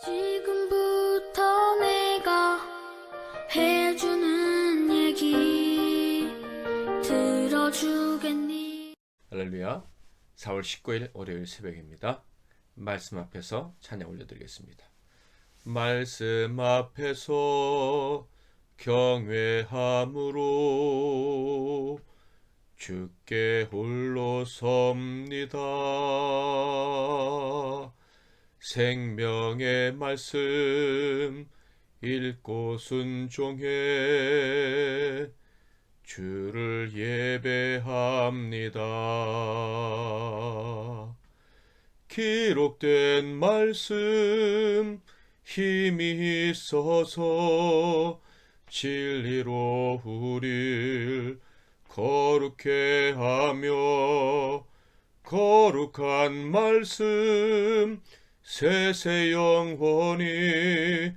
지금부터 내가 해주는 얘기 들어주겠니? 할렐루야. 4월 19일 월요일 새벽입니다. 말씀 앞에서 찬양 올려드리겠습니다. 말씀 앞에서 경외함으로 주께 홀로 섭니다. 생명의 말씀 읽고 순종해 주를 예배합니다. 기록된 말씀 힘이 있어서 진리로 우릴 거룩해 하며 거룩한 말씀 세세 영원히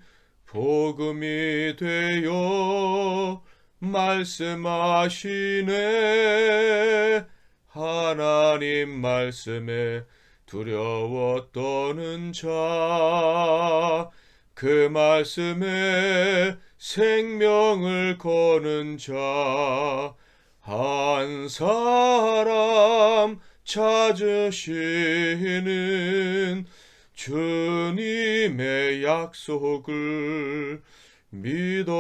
복음이 되어 말씀하시네. 하나님 말씀에 두려워 떠는 자, 그 말씀에 생명을 거는 자, 한 사람 찾으시는 주님의 약속을 믿어.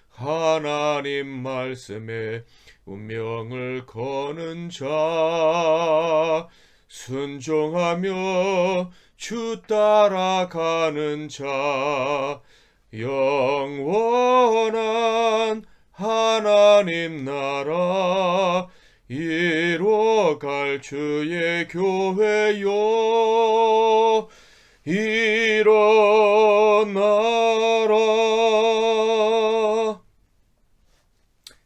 하나님 말씀에 운명을 거는 자, 순종하며 주 따라가는 자, 영원한 하나님 나라 이뤄갈 주의 교회요 일어나라.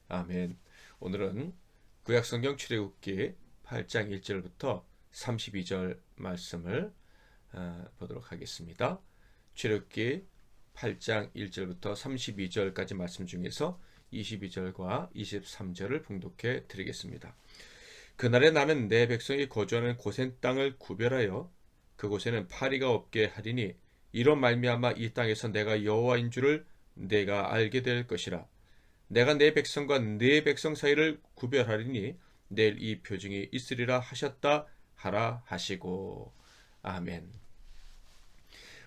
아멘. 오늘은 구약성경 출애굽기 8장 1절부터 32절 말씀을 보도록 하겠습니다. 출애굽기 8장 1절부터 32절까지 말씀 중에서 22절과 23절을 봉독해 드리겠습니다. 그날에 나는 내 백성이 거주하는 고센 땅을 구별하여 그곳에는 파리가 없게 하리니 이로 말미암아 이 땅에서 내가 여호와인 줄을 내가 알게 될 것이라. 내가 내 백성과 네 백성 사이를 구별하리니 내일 이 표징이 있으리라 하셨다 하라 하시고. 아멘.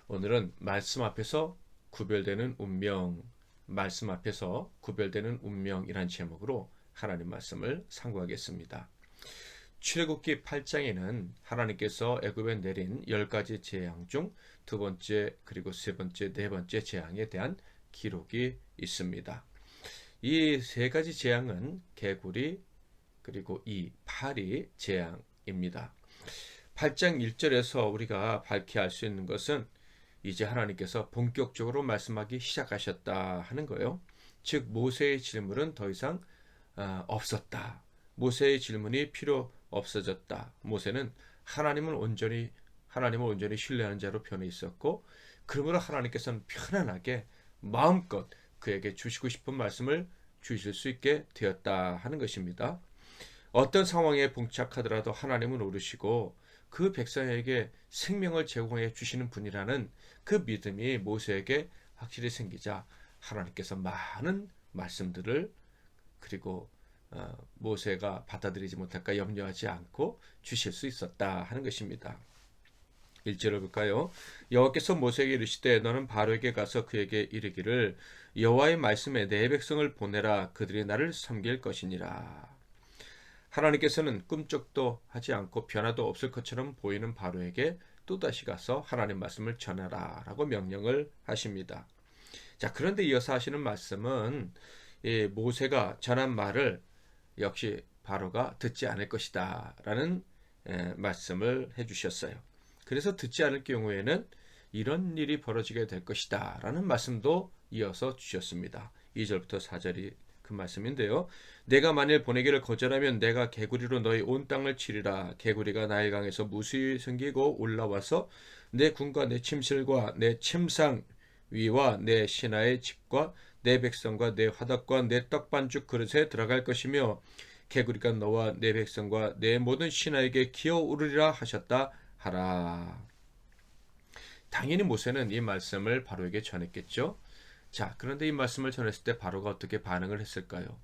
오늘은 말씀 앞에서 구별되는 운명, 말씀 앞에서 구별되는 운명이란 제목으로 하나님 말씀을 상고하겠습니다. 출애굽기 8장에는 하나님께서 애굽에 내린 10가지 재앙 중 두 번째 그리고 세 번째, 네 번째 재앙에 대한 기록이 있습니다. 이 세 가지 재앙은 개구리 그리고 이 파리 재앙입니다. 8장 1절에서 우리가 밝히 알 수 있는 것은 이제 하나님께서 본격적으로 말씀하기 시작하셨다 하는 거예요. 즉 모세의 질문은 더 이상 없었다. 모세의 질문이 필요 없어졌다. 모세는 하나님을 온전히 신뢰하는 자로 변해 있었고, 그러므로 하나님께서는 편안하게 마음껏 그에게 주시고 싶은 말씀을 주실 수 있게 되었다 하는 것입니다. 어떤 상황에 봉착하더라도 하나님은 오르시고 그 백성에게 생명을 제공해 주시는 분이라는 그 믿음이 모세에게 확실히 생기자 하나님께서 많은 말씀들을 그리고 모세가 받아들이지 못할까 염려하지 않고 주실 수 있었다 하는 것입니다. 1절을 볼까요? 여호와께서 모세에게 이르시되 너는 바로에게 가서 그에게 이르기를 여호와의 말씀에 내 백성을 보내라. 그들이 나를 섬길 것이니라. 하나님께서는 꿈쩍도 하지 않고 변화도 없을 것처럼 보이는 바로에게 또다시 가서 하나님 말씀을 전하라 라고 명령을 하십니다. 자, 그런데 이어서 하시는 말씀은 모세가 전한 말을 역시 바로가 듣지 않을 것이다 라는 말씀을 해주셨어요. 그래서 듣지 않을 경우에는 이런 일이 벌어지게 될 것이다 라는 말씀도 이어서 주셨습니다. 2절부터 4절이 그 말씀인데요. 내가 만일 보내기를 거절하면 내가 개구리로 너희 온 땅을 치리라. 개구리가 나일강에서 무수히 생기고 올라와서 내 군과 내 침실과 내 침상 위와 내 신하의 집과 내 백성과 내 화덕과 내 떡반죽 그릇에 들어갈 것이며 개구리가 너와 내 백성과 내 모든 신하에게 기어오르리라 하셨다 하라. 당연히 모세는 이 말씀을 바로에게 전했겠죠. 자, 그런데 이 말씀을 전했을 때 바로가 어떻게 반응을 했을까요?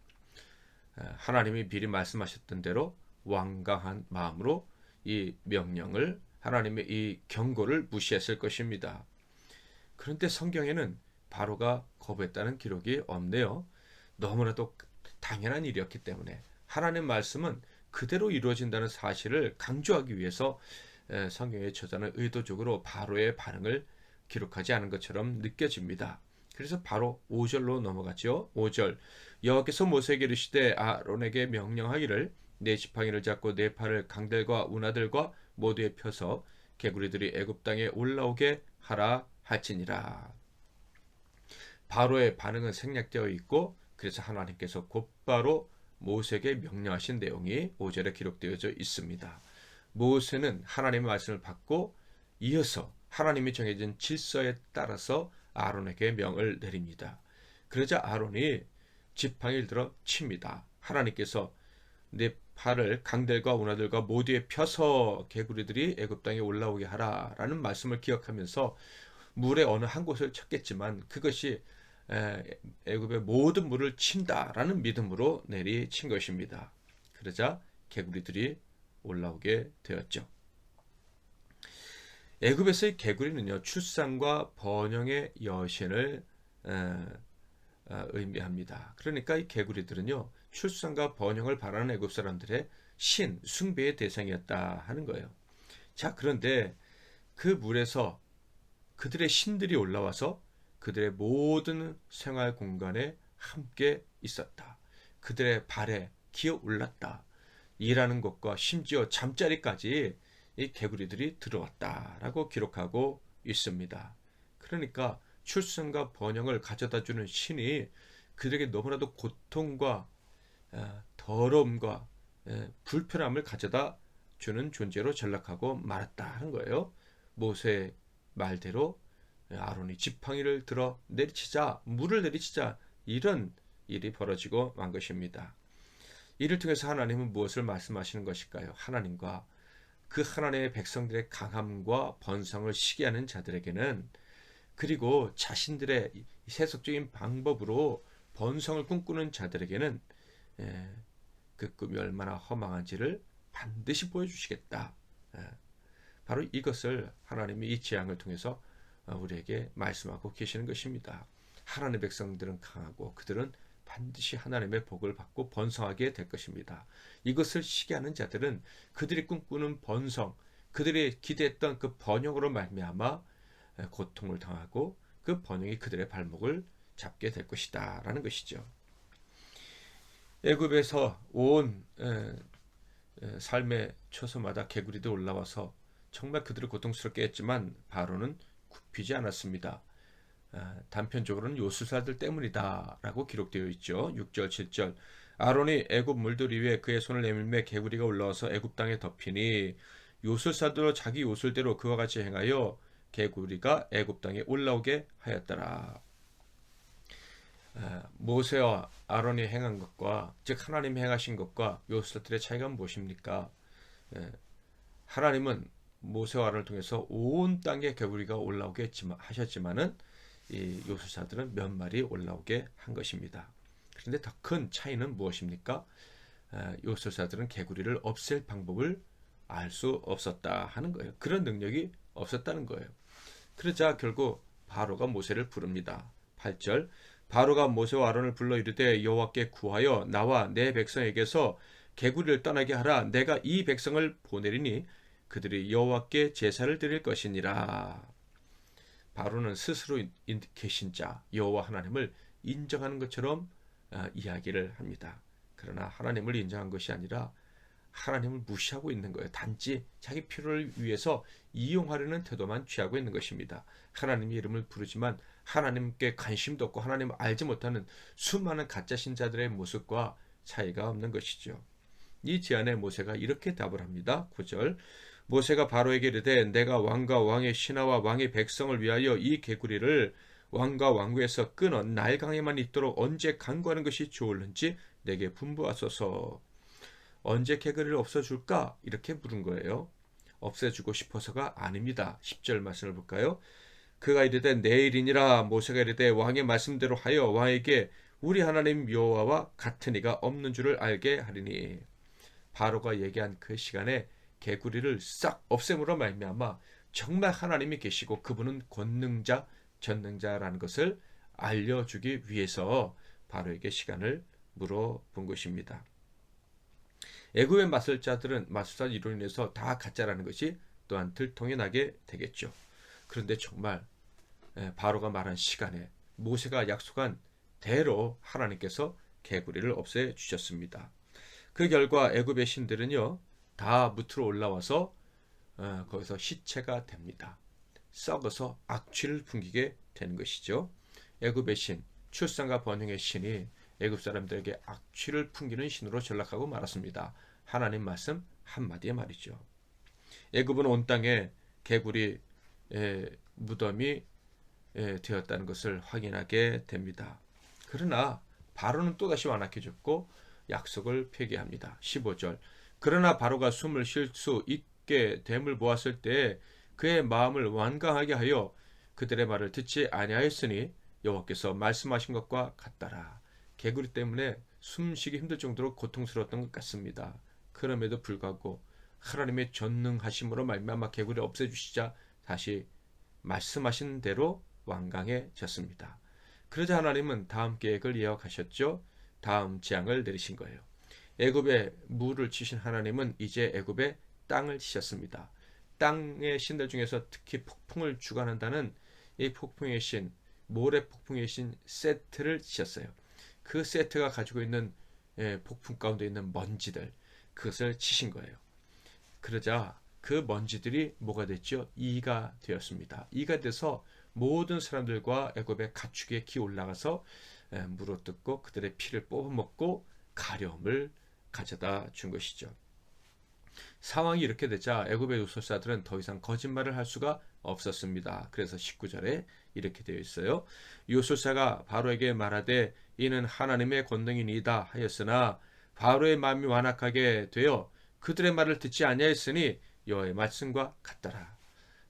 하나님이 미리 말씀하셨던 대로 완강한 마음으로 이 명령을, 하나님의 이 경고를 무시했을 것입니다. 그런데 성경에는 바로가 거부했다는 기록이 없네요. 너무나도 당연한 일이었기 때문에 하나님의 말씀은 그대로 이루어진다는 사실을 강조하기 위해서 성경의 저자는 의도적으로 바로의 반응을 기록하지 않은 것처럼 느껴집니다. 그래서 바로 5절로 넘어갔죠. 5절, 여호와께서 모세에게 이르시되 아론에게 명령하기를 네 지팡이를 잡고 네 팔을 강들과 운하들과 모두에 펴서 개구리들이 애굽 땅에 올라오게 하라 할지니라. 바로의 반응은 생략되어 있고, 그래서 하나님께서 곧바로 모세에게 명령하신 내용이 5절에 기록되어져 있습니다. 모세는 하나님의 말씀을 받고 이어서 하나님이 정해진 질서에 따라서 아론에게 명을 내립니다. 그러자 아론이 지팡이를 들어 칩니다. 하나님께서 네 팔을 강들과 운하들과 모두에 펴서 개구리들이 애굽 땅에 올라오게 하라라는 말씀을 기억하면서 물의 어느 한 곳을 쳤겠지만 그것이 애굽의 모든 물을 친다라는 믿음으로 내리친 것입니다. 그러자 개구리들이 올라오게 되었죠. 애굽에서의 개구리는요, 출산과 번영의 여신을 의미합니다. 그러니까 이 개구리들은요, 출산과 번영을 바라는 애굽 사람들의 신, 숭배의 대상이었다 하는 거예요. 자, 그런데 그 물에서 그들의 신들이 올라와서 그들의 모든 생활 공간에 함께 있었다. 그들의 발에 기어 올랐다. 일하는 것과 심지어 잠자리까지 이 개구리들이 들어왔다라고 기록하고 있습니다. 그러니까 출산과 번영을 가져다주는 신이 그들에게 너무나도 고통과 더러움과 불편함을 가져다 주는 존재로 전락하고 말았다는 거예요. 모세의 말대로 아론이 지팡이를 들어 내리치자, 물을 내리치자, 이런 일이 벌어지고 만 것입니다. 이를 통해서 하나님은 무엇을 말씀하시는 것일까요? 하나님과 그 하나님의 백성들의 강함과 번성을 시기하는 자들에게는, 그리고 자신들의 세속적인 방법으로 번성을 꿈꾸는 자들에게는 그 꿈이 얼마나 허망한지를 반드시 보여주시겠다. 바로 이것을 하나님이 이 재앙을 통해서 우리에게 말씀하고 계시는 것입니다. 하나님의 백성들은 강하고 그들은 반드시 하나님의 복을 받고 번성하게 될 것입니다. 이것을 시기하는 자들은 그들이 꿈꾸는 번성, 그들이 기대했던 그 번영으로 말미암아 고통을 당하고 그 번영이 그들의 발목을 잡게 될 것이다 라는 것이죠. 애굽에서 온 삶의 초소마다 개구리도 올라와서 정말 그들을 고통스럽게 했지만 바로는 굽히지 않았습니다. 단편적으로는 요술사들 때문이다 라고 기록되어 있죠. 6절 7절, 아론이 애굽 물들이 위에 그의 손을 내밀매 개구리가 올라와서 애굽 땅에 덮이니 요술사들로 자기 요술대로 그와 같이 행하여 개구리가 애굽 땅에 올라오게 하였더라. 모세와 아론이 행한 것과, 즉 하나님이 행하신 것과 요술사들의 차이가 무엇입니까? 하나님은 모세와 아론을 통해서 온 땅에 개구리가 올라오게 하셨지만은 이 요술사들은 몇 마리 올라오게 한 것입니다. 그런데 더 큰 차이는 무엇입니까? 요술사들은 개구리를 없앨 방법을 알 수 없었다 하는 거예요. 그런 능력이 없었다는 거예요. 그러자 결국 바로가 모세를 부릅니다. 8절, 바로가 모세와 아론을 불러 이르되 여호와께 구하여 나와 내 백성에게서 개구리를 떠나게 하라. 내가 이 백성을 보내리니 그들이 여호와께 제사를 드릴 것이니라. 바로는 스스로 계신 자 여호와 하나님을 인정하는 것처럼 이야기를 합니다. 그러나 하나님을 인정한 것이 아니라 하나님을 무시하고 있는 거예요. 단지 자기 필요를 위해서 이용하려는 태도만 취하고 있는 것입니다. 하나님의 이름을 부르지만 하나님께 관심도 없고 하나님을 알지 못하는 수많은 가짜 신자들의 모습과 차이가 없는 것이죠. 이 제안에 모세가 이렇게 답을 합니다. 9절, 모세가 바로에게 이르되 내가 왕과 왕의 신하와 왕의 백성을 위하여 이 개구리를 왕과 왕궁에서 끊어 날강에만 있도록 언제 간구하는 것이 좋을는지 내게 분부하소서. 언제 개구리를 없애줄까? 이렇게 물은 거예요. 없애주고 싶어서가 아닙니다. 10절 말씀을 볼까요? 그가 이르되 내일이니라. 모세가 이르되 왕의 말씀대로 하여 왕에게 우리 하나님 여호와와 같은 이가 없는 줄을 알게 하리니. 바로가 얘기한 그 시간에 개구리를 싹 없앰으로 말미암아 정말 하나님이 계시고 그분은 권능자, 전능자라는 것을 알려주기 위해서 바로에게 시간을 물어본 것입니다. 애굽의 마술사 이로 인해서 다 가짜라는 것이 또한 들통이 나게 되겠죠. 그런데 정말 바로가 말한 시간에 모세가 약속한 대로 하나님께서 개구리를 없애 주셨습니다. 그 결과 애굽의 신들은요 다 무트로 올라와서 거기서 시체가 됩니다. 썩어서 악취를 풍기게 되는 것이죠. 애굽의 신, 출산과 번영의 신이 애굽 사람들에게 악취를 풍기는 신으로 전락하고 말았습니다. 하나님 말씀 한마디에 말이죠. 애굽은 온 땅에 개구리 무덤이 되었다는 것을 확인하게 됩니다. 그러나 바로는 또다시 완악해 졌고 약속을 폐기합니다. 15절. 그러나 바로가 숨을 쉴 수 있게 됨을 보았을 때 그의 마음을 완강하게 하여 그들의 말을 듣지 아니하였으니 여호와께서 말씀하신 것과 같더라. 개구리 때문에 숨쉬기 힘들 정도로 고통스러웠던 것 같습니다. 그럼에도 불구하고 하나님의 전능하심으로 말미암아 개구리를 없애주시자 다시 말씀하신 대로 완강해졌습니다. 그러자 하나님은 다음 계획을 예언하셨죠. 다음 재앙을 내리신 거예요. 애굽에 물을 치신 하나님은 이제 애굽에 땅을 치셨습니다. 땅의 신들 중에서 특히 폭풍을 주관한다는 이 폭풍의 신, 모래 폭풍의 신 세트를 치셨어요. 그 세트가 가지고 있는 폭풍 가운데 있는 먼지들, 그것을 치신 거예요. 그러자 그 먼지들이 뭐가 됐죠? 이가 되었습니다. 이가 돼서 모든 사람들과 애굽의 가축에 기 올라가서 물어뜯고 그들의 피를 뽑아먹고 가려움을 가져다 준 것이죠. 상황이 이렇게 되자 애굽의 요술사들은 더 이상 거짓말을 할 수가 없었습니다. 그래서 19절에 이렇게 되어 있어요. 요술사가 바로에게 말하되 이는 하나님의 권능이니이다 하였으나 바로의 마음이 완악하게 되어 그들의 말을 듣지 아니하였으니 여호와의 말씀과 같더라.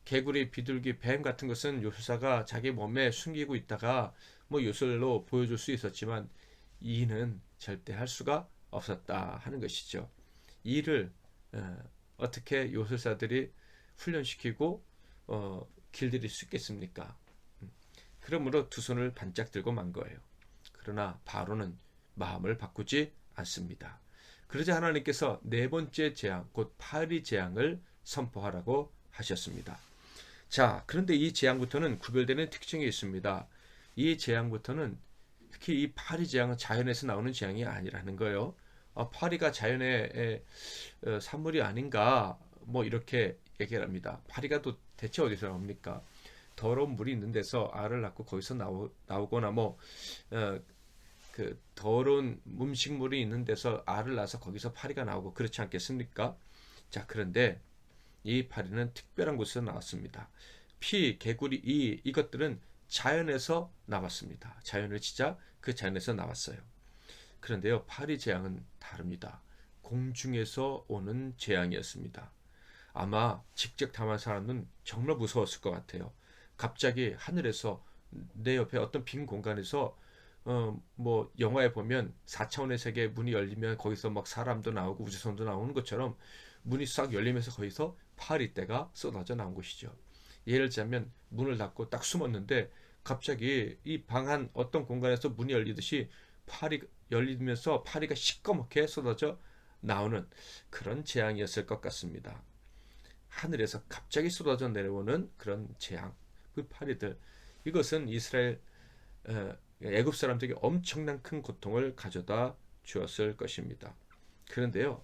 개구리, 비둘기, 뱀 같은 것은 요술사가 자기 몸에 숨기고 있다가 요술로 보여줄 수 있었지만 이는 절대 할 수가 없었다 하는 것이죠. 이를 어떻게 요술사들이 훈련시키고 길들일 수 있겠습니까? 그러므로 두 손을 반짝 들고 만 거예요. 그러나 바로는 마음을 바꾸지 않습니다. 그러자 하나님께서 네 번째 재앙, 곧 파리 재앙을 선포하라고 하셨습니다. 자, 그런데 이 재앙부터는 구별되는 특징이 있습니다. 이 재앙부터는 특히 이 파리 재앙은 자연에서 나오는 재앙이 아니라는 거예요. 파리가 자연의 산물이 아닌가 이렇게 얘기를 합니다. 파리가 또 대체 어디서 나옵니까? 더러운 물이 있는 데서 알을 낳고 거기서 나오거나 그 더러운 음식물이 있는 데서 알을 낳아서 거기서 파리가 나오고 그렇지 않겠습니까? 자, 그런데 이 파리는 특별한 곳에서 나왔습니다. 피, 개구리, 이것들은 자연에서 나왔습니다. 자연을 치자 그 자연에서 나왔어요. 그런데요, 파리 재앙은 다릅니다. 공중에서 오는 재앙이었습니다. 아마 직접 당한 사람은 정말 무서웠을 것 같아요. 갑자기 하늘에서 내 옆에 어떤 빈 공간에서 영화에 보면 4차원의 세계 문이 열리면 거기서 막 사람도 나오고 우주선도 나오는 것처럼 문이 싹 열리면서 거기서 파리떼가 쏟아져 나온 것이죠. 예를 들자면 문을 닫고 딱 숨었는데 갑자기 이 방 한 어떤 공간에서 문이 열리듯이 파리 열리면서 파리가 시꺼멓게 쏟아져 나오는 그런 재앙이었을 것 같습니다. 하늘에서 갑자기 쏟아져 내려오는 그런 재앙, 그 파리들, 이것은 이스라엘 애굽 사람들에게 엄청난 큰 고통을 가져다 주었을 것입니다. 그런데요,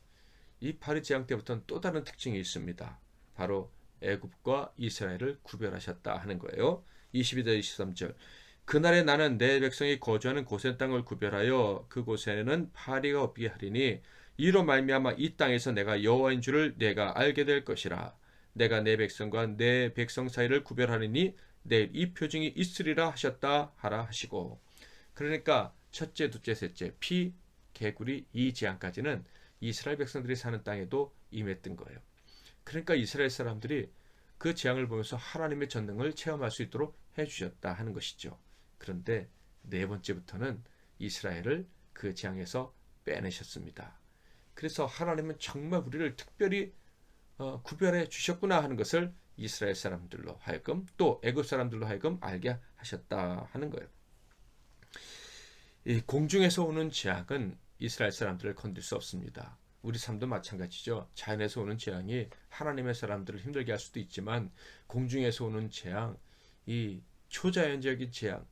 이 파리 재앙 때부터는 또 다른 특징이 있습니다. 바로 애굽과 이스라엘을 구별하셨다 하는 거예요. 22절 23절. 그날에 나는 내 백성이 거주하는 고센 땅을 구별하여 그곳에는 파리가 없게 하리니 이로 말미암아 이 땅에서 내가 여호와인 줄을 내가 알게 될 것이라. 내가 내 백성과 내 백성 사이를 구별하리니 내일 이 표징이 있으리라 하셨다 하라 하시고. 그러니까 첫째, 둘째, 셋째, 피, 개구리, 이 재앙까지는 이스라엘 백성들이 사는 땅에도 임했던 거예요. 그러니까 이스라엘 사람들이 그 재앙을 보면서 하나님의 전능을 체험할 수 있도록 해주셨다 하는 것이죠. 그런데 네 번째부터는 이스라엘을 그 재앙에서 빼내셨습니다. 그래서 하나님은 정말 우리를 특별히 구별해 주셨구나 하는 것을 이스라엘 사람들로 하여금 또 애굽 사람들로 하여금 알게 하셨다 하는 거예요. 이 공중에서 오는 재앙은 이스라엘 사람들을 건들 수 없습니다. 우리 삶도 마찬가지죠. 자연에서 오는 재앙이 하나님의 사람들을 힘들게 할 수도 있지만 공중에서 오는 재앙, 이 초자연적인 재앙,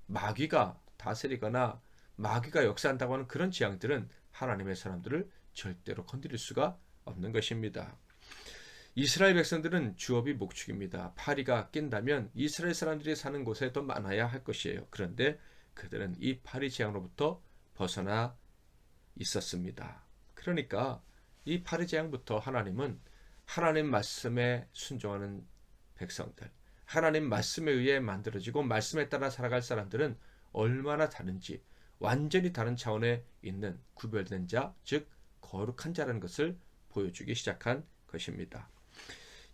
마귀가 다스리거나 마귀가 역사한다고 하는 그런 재앙들은 하나님의 사람들을 절대로 건드릴 수가 없는 것입니다. 이스라엘 백성들은 주업이 목축입니다. 파리가 낀다면 이스라엘 사람들이 사는 곳에 더 많아야 할 것이에요. 그런데 그들은 이 파리 재앙으로부터 벗어나 있었습니다. 그러니까 이 파리 재앙부터 하나님은 하나님 말씀에 순종하는 백성들, 하나님 말씀에 의해 만들어지고 말씀에 따라 살아갈 사람들은 얼마나 다른지 완전히 다른 차원에 있는 구별된 자, 즉 거룩한 자라는 것을 보여주기 시작한 것입니다.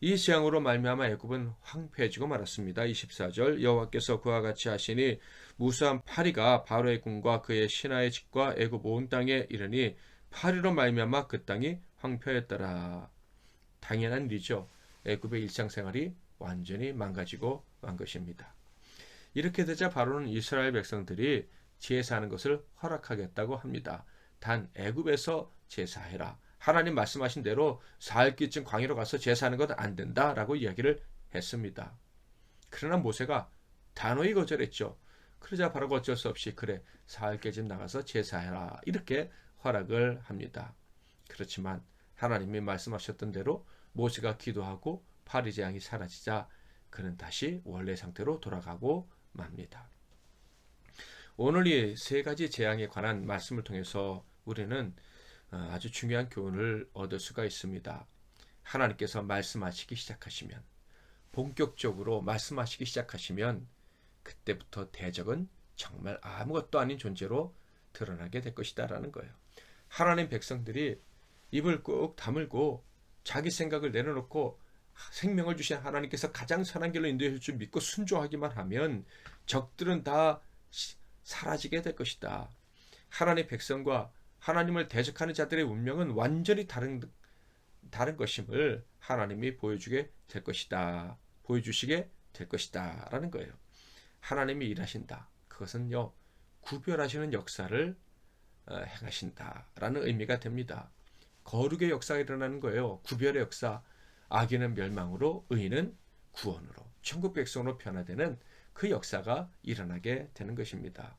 이 재앙으로 말미암아 애굽은 황폐해지고 말았습니다. 24절 여호와께서 그와 같이 하시니 무수한 파리가 바로의 궁과 그의 신하의 집과 애굽 온 땅에 이르니 파리로 말미암아 그 땅이 황폐했더라. 당연한 일이죠. 애굽의 일상생활이 완전히 망가지고 만 것입니다. 이렇게 되자 바로는 이스라엘 백성들이 제사하는 것을 허락하겠다고 합니다. 단 애굽에서 제사해라. 하나님 말씀하신 대로 사흘기쯤 광야로 가서 제사하는 건 안 된다라고 이야기를 했습니다. 그러나 모세가 단호히 거절했죠. 그러자 바로가 어쩔 수 없이 그래 사흘기쯤 나가서 제사해라 이렇게 허락을 합니다. 그렇지만 하나님이 말씀하셨던 대로 모세가 기도하고 파리 재앙이 사라지자 그는 다시 원래 상태로 돌아가고 맙니다. 오늘 이 세 가지 재앙에 관한 말씀을 통해서 우리는 아주 중요한 교훈을 얻을 수가 있습니다. 하나님께서 말씀하시기 시작하시면 본격적으로 말씀하시기 시작하시면 그때부터 대적은 정말 아무것도 아닌 존재로 드러나게 될 것이다 라는 거예요. 하나님 백성들이 입을 꾹 다물고 자기 생각을 내려놓고 생명을 주신 하나님께서 가장 선한 길로 인도해 줄 줄 믿고 순종하기만 하면 적들은 다 사라지게 될 것이다. 하나님의 백성과 하나님을 대적하는 자들의 운명은 완전히 다른 것임을 하나님이 보여주게 될 것이다. 보여주시게 될 것이다. 라는 거예요. 하나님이 일하신다. 그것은요, 구별하시는 역사를 행하신다. 라는 의미가 됩니다. 거룩의 역사가 일어나는 거예요. 구별의 역사. 악인은 멸망으로, 의인은 구원으로, 천국 백성으로 변화되는 그 역사가 일어나게 되는 것입니다.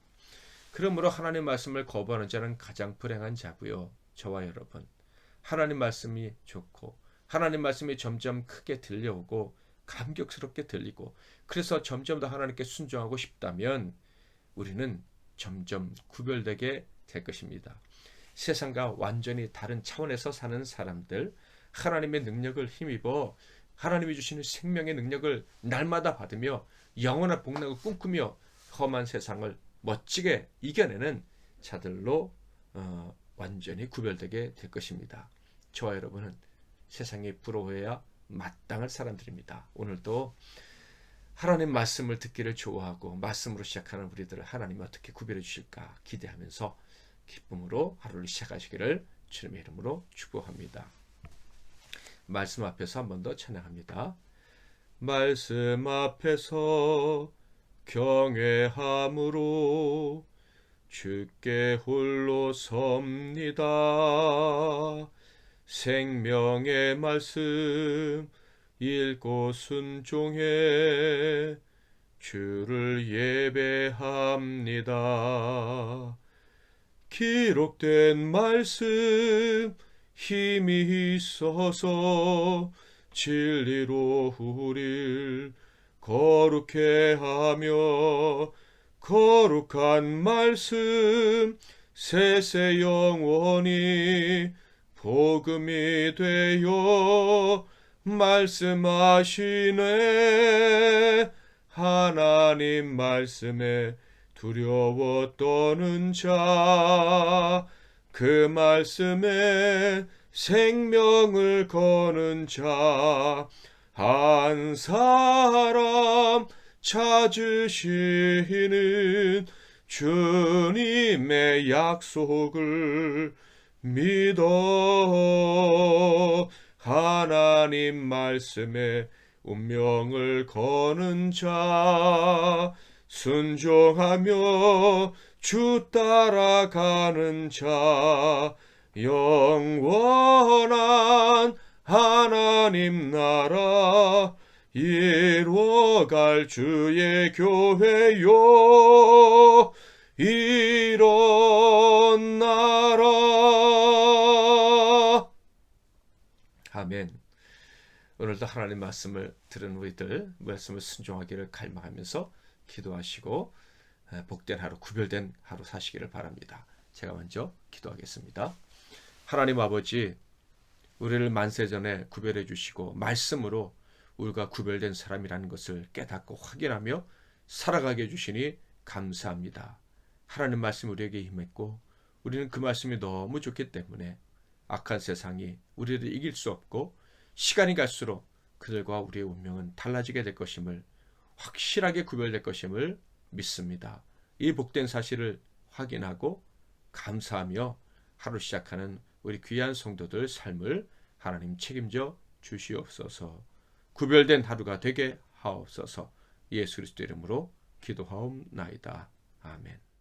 그러므로 하나님 말씀을 거부하는 자는 가장 불행한 자고요. 저와 여러분, 하나님 말씀이 좋고 하나님 말씀이 점점 크게 들려오고 감격스럽게 들리고 그래서 점점 더 하나님께 순종하고 싶다면 우리는 점점 구별되게 될 것입니다. 세상과 완전히 다른 차원에서 사는 사람들, 하나님의 능력을 힘입어 하나님이 주시는 생명의 능력을 날마다 받으며 영원한 복락을 꿈꾸며 험한 세상을 멋지게 이겨내는 자들로 완전히 구별되게 될 것입니다. 저와 여러분은 세상에 부러워해야 마땅할 사람들입니다. 오늘도 하나님 말씀을 듣기를 좋아하고 말씀으로 시작하는 우리들을 하나님이 어떻게 구별해 주실까 기대하면서 기쁨으로 하루를 시작하시기를 주님의 이름으로 축복합니다. 말씀 앞에서 한 번 더 찬양합니다. 말씀 앞에서 경외함으로 주께 홀로 섭니다. 생명의 말씀 읽고 순종해 주를 예배합니다. 기록된 말씀 힘이 있어서 진리로 우릴 거룩해 하며 거룩한 말씀 세세 영원히 복음이 되어 말씀하시네. 하나님 말씀에 두려워 떠는 자, 그 말씀에 생명을 거는 자, 한 사람 찾으시는 주님의 약속을 믿어 하나님 말씀에 운명을 거는 자, 순종하며 주 따라가는 자, 영원한 하나님 나라 이루어갈 주의 교회요, 이런 나라. 아멘. 오늘도 하나님 말씀을 들은 우리들 말씀을 순종하기를 갈망하면서 기도하시고 복된 하루, 구별된 하루 사시기를 바랍니다. 제가 먼저 기도하겠습니다. 하나님 아버지, 우리를 만세전에 구별해 주시고 말씀으로 우리가 구별된 사람이라는 것을 깨닫고 확인하며 살아가게 해주시니 감사합니다. 하나님 말씀 우리에게 임했고 우리는 그 말씀이 너무 좋기 때문에 악한 세상이 우리를 이길 수 없고 시간이 갈수록 그들과 우리의 운명은 달라지게 될 것임을, 확실하게 구별될 것임을 믿습니다. 이 복된 사실을 확인하고 감사하며 하루 시작하는 우리 귀한 성도들 삶을 하나님 책임져 주시옵소서. 구별된 하루가 되게 하옵소서. 예수 그리스도 이름으로 기도하옵나이다. 아멘.